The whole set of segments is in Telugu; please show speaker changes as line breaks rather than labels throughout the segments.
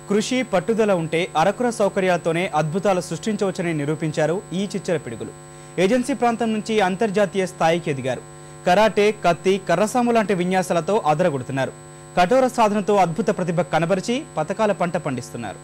కృషి పట్టుదల ఉంటే అరకుర సౌకర్యాలతోనే అద్భుతాలు సృష్టించవచ్చని నిరూపించారు ఈ చిచ్చర పిడుగులు. ఏజెన్సీ ప్రాంతం నుంచి అంతర్జాతీయ స్థాయికి ఎదిగారు. కరాటే, కత్తి, కర్రసాము లాంటి విన్యాసాలతో అదరగొడుతున్నారు. కఠోర సాధనతో అద్భుత ప్రతిభ కనబరిచి పతకాల పంట పండిస్తున్నారు.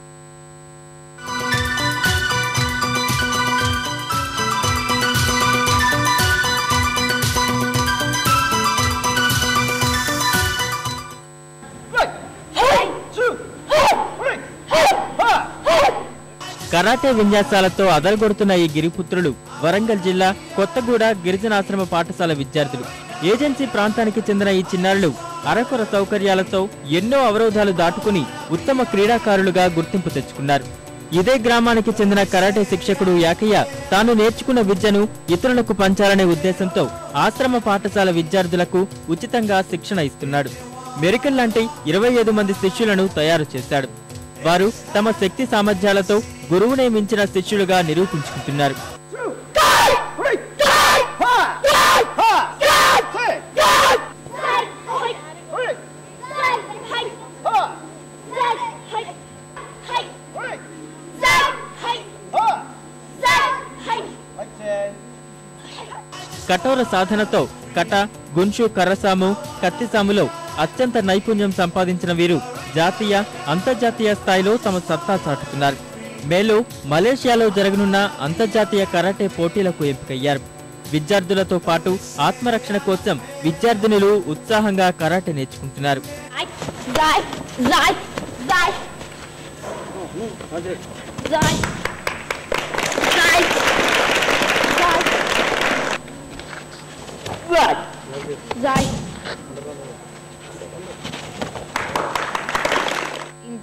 కరాటే విన్యాసాలతో అదరగొడుతున్న ఈ గిరిపుత్రులు వరంగల్ జిల్లా కొత్తగూడ గిరిజనాశ్రమ పాఠశాల విద్యార్థులు. ఏజెన్సీ ప్రాంతానికి చెందిన ఈ చిన్నారులు అరకొర సౌకర్యాలతో ఎన్నో అవరోధాలు దాటుకుని ఉత్తమ క్రీడాకారులుగా గుర్తింపు తెచ్చుకున్నారు. ఇదే గ్రామానికి చెందిన కరాటే శిక్షకుడు యాకయ్య తాను నేర్చుకున్న విద్యను ఇతరులకు పంచాలనే ఉద్దేశంతో ఆశ్రమ పాఠశాల విద్యార్థులకు ఉచితంగా శిక్షణ ఇస్తున్నాడు. మెరికల్ లాంటి 25 మంది శిష్యులను తయారు చేశాడు. వారు తమ శక్తి సామర్థ్యాలతో గురువునే మించిన శిష్యులుగా నిరూపించుకుంటున్నారు. కఠోర సాధనతో కట, గున్షు, కర్రసాము, కత్తిసాములో అత్యంత నైపుణ్యం సంపాదించిన వీరు జాతీయ, అంతర్జాతీయ స్థాయిలో తమ సత్తా చాటుతున్నారు. మేలో మలేషియాలో జరగనున్న అంతర్జాతీయ కరాటే పోటీలకు ఎంపికయ్యారు. విద్యార్థులతో పాటు ఆత్మరక్షణ కోసం విద్యార్థినులు ఉత్సాహంగా కరాటే నేర్చుకుంటున్నారు.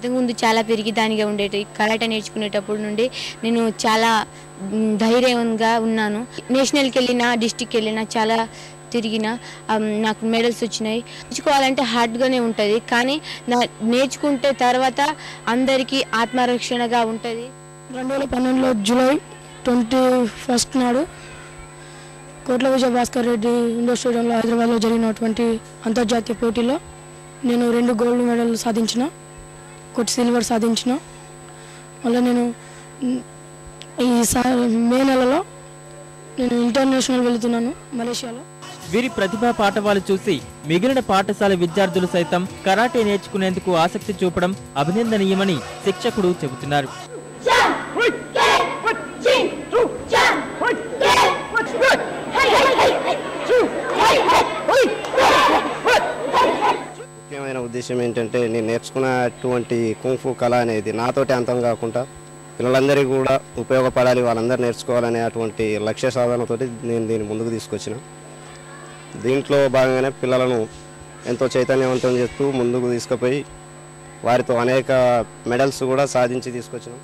ఇంతకుముందు చాలా పెరిగిదానిగా ఉండేది. కరాటే నేర్చుకునేటప్పుడు నుండి నేను చాలా ధైర్యంగా ఉన్నాను. నేషనల్కి వెళ్ళినా, డిస్టిక్కి వెళ్ళినా చాలా తిరిగిన నాకు మెడల్స్ వచ్చినాయి. నేర్చుకోవాలంటే హార్డ్గానే ఉంటుంది, కానీ నేర్చుకుంటే తర్వాత అందరికీ ఆత్మరక్షణగా ఉంటుంది.
2012 జూలై 21 నాడు కోట్ల విజయ భాస్కర్ రెడ్డి ఇండోర్ స్టేడియంలో హైదరాబాద్లో జరిగినటువంటి అంతర్జాతీయ పోటీలో నేను 2 గోల్డ్ మెడల్ సాధించిన, 1 సిల్వర్ సాధించిన. మళ్ళీ నేను ఈ మే నెలలో నేను ఇంటర్నేషనల్ వెళుతున్నాను మలేషియాలో.
వీరి ప్రతిభా పాఠవాలు చూసి మిగిలిన పాఠశాల విద్యార్థులు సైతం కరాటే నేర్చుకునేందుకు ఆసక్తి చూపడం అభినందనీయమని శిక్షకుడు చెబుతున్నారు.
ముఖ్యమైన ఉద్దేశం ఏంటంటే నేను నేర్చుకున్నటువంటి కుంఫు కళ అనేది నాతోటి అంతం కాకుండా పిల్లలందరికీ కూడా ఉపయోగపడాలి, వాళ్ళందరూ నేర్చుకోవాలనే అటువంటి లక్ష్య సాధనతో నేను దీన్ని ముందుకు తీసుకొచ్చిన. దీంట్లో భాగంగానే పిల్లలను ఎంతో చైతన్యవంతం చేస్తూ ముందుకు తీసుకుపోయి వారితో అనేక మెడల్స్ కూడా సాధించి తీసుకొచ్చినాం.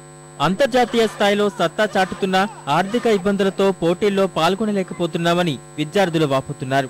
అంతర్జాతీయ స్థాయిలో సత్తా చాటుతున్న ఆర్థిక ఇబ్బందులతో పోటీల్లో పాల్గొనలేకపోతున్నామని విద్యార్థులు వాపోతున్నారు.